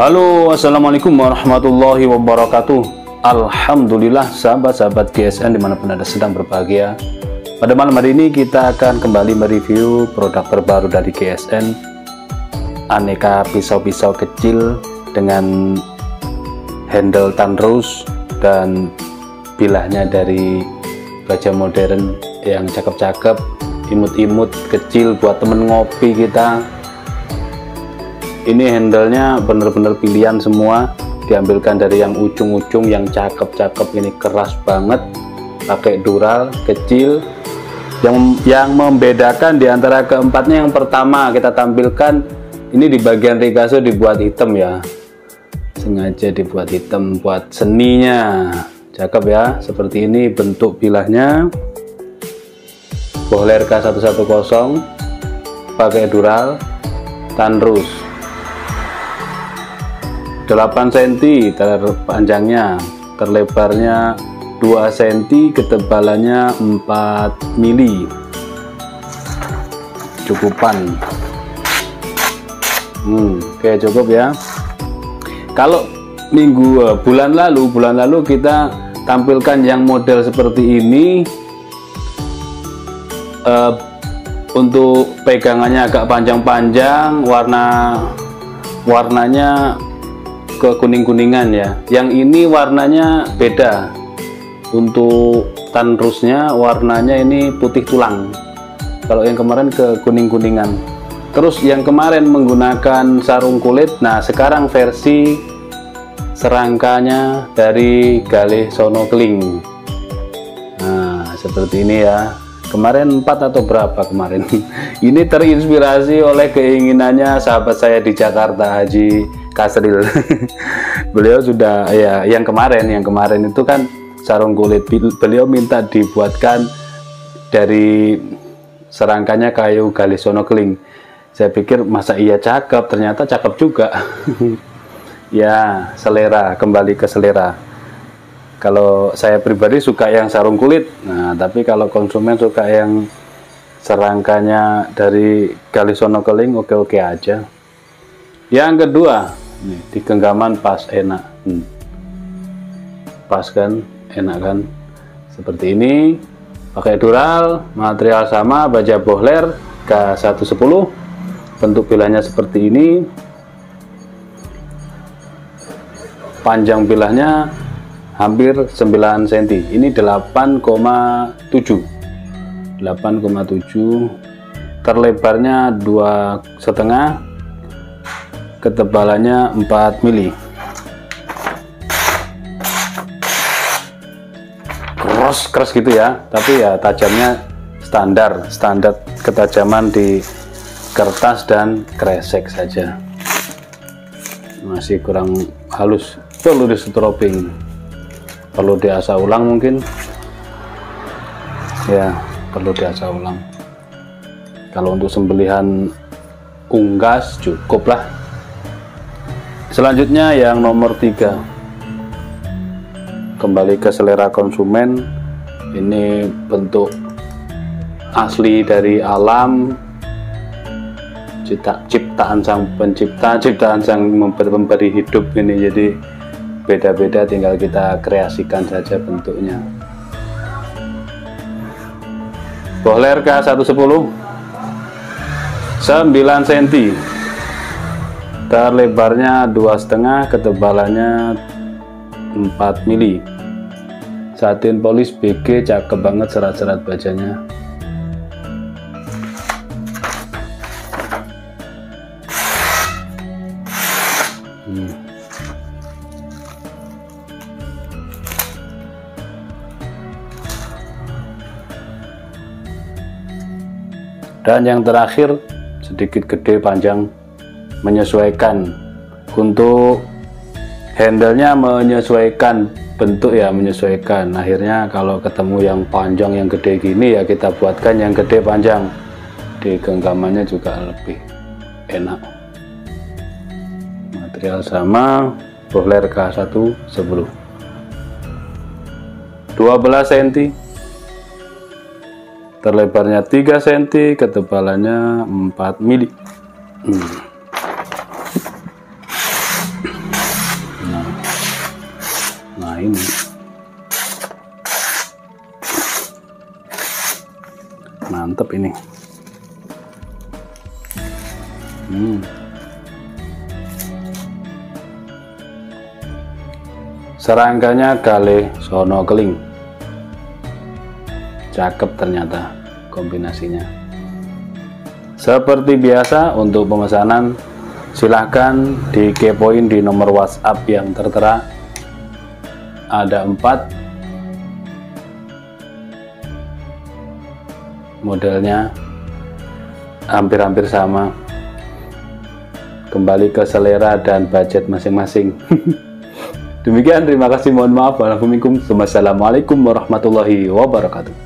Halo, assalamualaikum warahmatullahi wabarakatuh. Alhamdulillah sahabat-sahabat GSN dimanapun Anda sedang berbahagia. Pada malam hari ini kita akan kembali mereview produk terbaru dari GSN, aneka pisau-pisau kecil dengan handle tanrus dan bilahnya dari baja modern yang cakep-cakep, imut-imut kecil buat temen ngopi kita. Ini handle-nya bener-bener pilihan semua, diambilkan dari yang ujung-ujung yang cakep-cakep. Ini keras banget, pakai dural kecil. Yang membedakan di antara keempatnya, yang pertama kita tampilkan ini di bagian rigaso dibuat hitam ya, sengaja dibuat hitam buat seninya. Cakep ya, seperti ini bentuk bilahnya. Bohler K110 pakai dural tanrus 8 cm terpanjangnya, terlebarnya 2 cm, ketebalannya 4 mili, cukupan. Oke, cukup ya. Kalau bulan lalu kita tampilkan yang model seperti ini. Untuk pegangannya agak panjang-panjang, warnanya ke kuning-kuningan ya. Yang ini warnanya beda. Untuk tanrusnya warnanya ini putih tulang. Kalau yang kemarin ke kuning-kuningan. Terus yang kemarin menggunakan sarung kulit. Nah, sekarang versi serangkanya dari Galih Sono Keling. Nah, seperti ini ya. Kemarin 4 atau berapa kemarin. Ini terinspirasi oleh keinginannya sahabat saya di Jakarta, Haji Kasril. Beliau sudah ya, yang kemarin itu kan sarung kulit, beliau minta dibuatkan dari serangkanya kayu Galih Sono Keling. Saya pikir masa iya cakep, ternyata cakep juga. Ya, selera, kembali ke selera. Kalau saya pribadi suka yang sarung kulit, nah tapi kalau konsumen suka yang serangkanya dari Galih Sono Keling, oke-oke aja. Yang kedua, nih, di genggaman pas enak, pas kan, enak kan, seperti ini, pakai dural, material sama, baja Bohler K110, bentuk bilahnya seperti ini, panjang bilahnya hampir 9 cm, ini 8,7, terlebarnya 2,5, ketebalannya 4 mili. Keras gitu ya, tapi ya tajamnya standar ketajaman di kertas dan kresek saja, masih kurang halus, perlu di strobing, perlu diasah ulang mungkin ya, perlu diasah ulang. Kalau untuk sembelihan unggas cukup lah. Selanjutnya yang nomor 3, kembali ke selera konsumen. Ini bentuk asli dari alam, ciptaan sang pencipta, ciptaan sang memberi hidup ini. Jadi beda-beda, tinggal kita kreasikan saja bentuknya. Bohler K110 9 cm, terlebarnya 2,5, ketebalannya 4 mili. Satin polis BG, cakep banget serat-serat bajanya. Dan yang terakhir, sedikit gede panjang, menyesuaikan. Untuk handle-nya menyesuaikan bentuk ya, menyesuaikan. Akhirnya kalau ketemu yang panjang yang gede gini ya, kita buatkan yang gede panjang. Di genggamannya juga lebih enak. Material sama, Bohler K110, 12 cm, terlebarnya 3 cm, ketebalannya 4 mili. Mantep ini. Serangkanya Gale Sono Keling. Cakep ternyata kombinasinya. Seperti biasa untuk pemesanan silahkan dikepoin di nomor WhatsApp yang tertera. Ada 4 modelnya, hampir-hampir sama, kembali ke selera dan budget masing-masing. Demikian, terima kasih, mohon maaf. Wassalamualaikum warahmatullahi wabarakatuh.